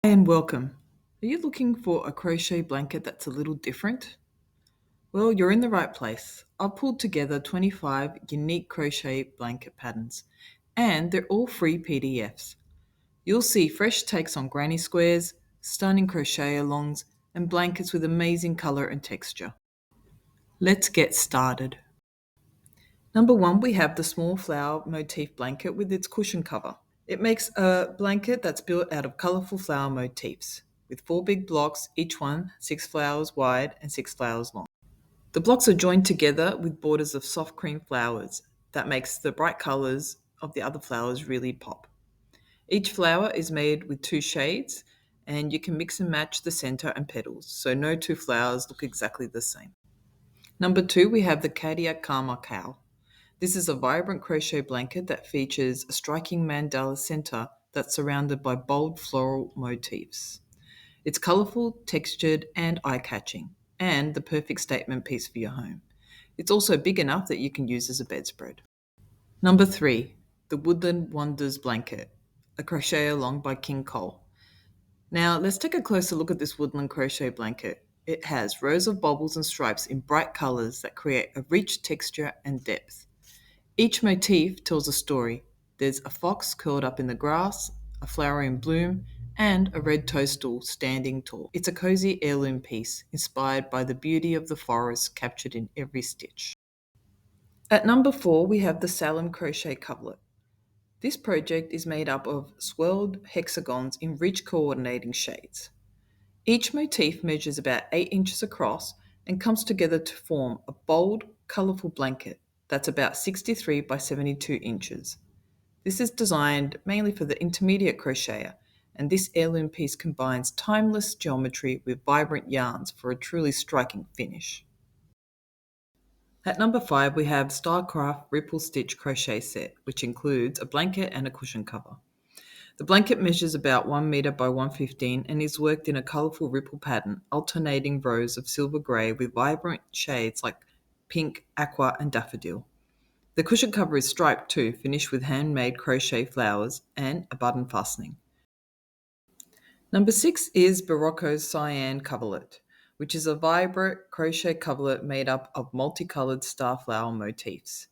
And welcome. Are you looking for a crochet blanket that's a little different? Well, you're in the right place. I've pulled together 25 unique crochet blanket patterns, and they're all free PDFs. You'll see fresh takes on granny squares, stunning crochet alongs, and blankets with amazing color and texture. Let's get started. Number one, we have the small flower motif blanket with its cushion cover. It makes a blanket that's built out of colorful flower motifs, with four big blocks, each one 6 flowers wide and 6 flowers long. The blocks are joined together with borders of soft cream flowers that makes the bright colors of the other flowers really pop. Each flower is made with two shades, and you can mix and match the center and petals, so no two flowers look exactly the same. Number two, we have the Cadia Karma Cow. This is a vibrant crochet blanket that features a striking mandala center that's surrounded by bold floral motifs. It's colorful, textured, and eye-catching, and the perfect statement piece for your home. It's also big enough that you can use as a bedspread. Number three, the Woodland Wonders Blanket, a crochet along by King Cole. Now, let's take a closer look at this woodland crochet blanket. It has rows of bubbles and stripes in bright colors that create a rich texture and depth. Each motif tells a story. There's a fox curled up in the grass, a flower in bloom, and a red toadstool standing tall. It's a cozy heirloom piece inspired by the beauty of the forest captured in every stitch. At number four, we have the Salem Crochet Coverlet. This project is made up of swirled hexagons in rich coordinating shades. Each motif measures about 8 inches across and comes together to form a bold, colourful blanket that's about 63 by 72 inches. This is designed mainly for the intermediate crocheter, and this heirloom piece combines timeless geometry with vibrant yarns for a truly striking finish. At number five, we have Starcraft Ripple Stitch Crochet Set, which includes a blanket and a cushion cover. The blanket measures about 1 meter by 115 and is worked in a colourful ripple pattern, alternating rows of silver grey with vibrant shades like pink, aqua, and daffodil. The cushion cover is striped too, finished with handmade crochet flowers and a button fastening. Number six is Barocco's Cyan Coverlet, which is a vibrant crochet coverlet made up of multicoloured starflower motifs.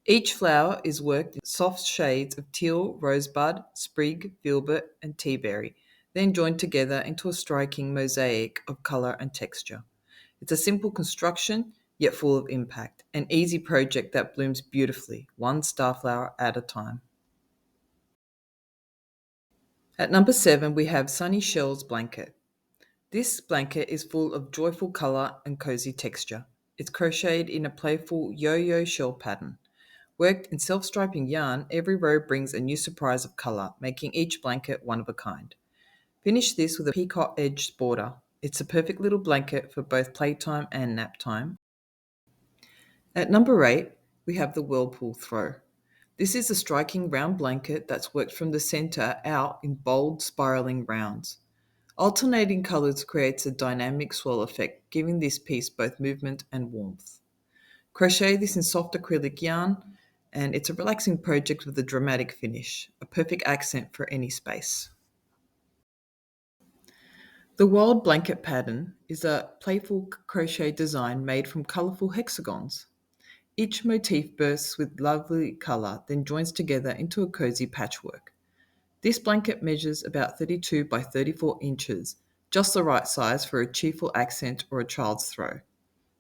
Each flower is worked in soft shades of teal, rosebud, sprig, filbert, and teaberry, then joined together into a striking mosaic of colour and texture. It's a simple construction, yet full of impact, an easy project that blooms beautifully, one starflower at a time. At number seven, we have Sunny Shell's Blanket. This blanket is full of joyful colour and cozy texture. It's crocheted in a playful yo-yo shell pattern. Worked in self-striping yarn, every row brings a new surprise of colour, making each blanket one of a kind. Finish this with a peacock-edged border. It's a perfect little blanket for both playtime and nap time. At number eight, we have the Whirlpool Throw. This is a striking round blanket that's worked from the centre out in bold spiralling rounds. Alternating colours creates a dynamic swirl effect, giving this piece both movement and warmth. Crochet this in soft acrylic yarn, and it's a relaxing project with a dramatic finish, a perfect accent for any space. The Wild Blanket pattern is a playful crochet design made from colourful hexagons. Each motif bursts with lovely colour, then joins together into a cozy patchwork. This blanket measures about 32 by 34 inches, just the right size for a cheerful accent or a child's throw.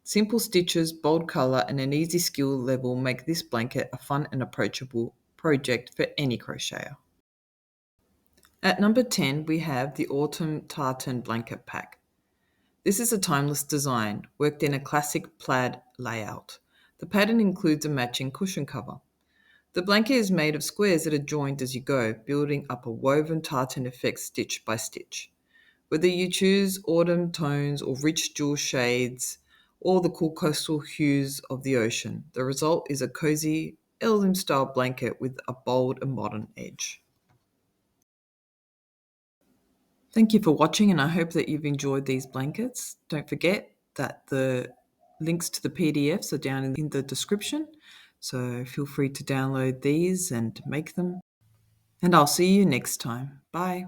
Simple stitches, bold colour, and an easy skill level make this blanket a fun and approachable project for any crocheter. At number 10, we have the Autumn Tartan Blanket Pack. This is a timeless design, worked in a classic plaid layout. The pattern includes a matching cushion cover. The blanket is made of squares that are joined as you go, building up a woven tartan effect stitch by stitch. Whether you choose autumn tones or rich jewel shades, or the cool coastal hues of the ocean, the result is a cozy, heirloom-style blanket with a bold and modern edge. Thank you for watching, and I hope that you've enjoyed these blankets. Don't forget that the links to the PDFs are down in the description, so feel free to download these and make them. And I'll see you next time. Bye.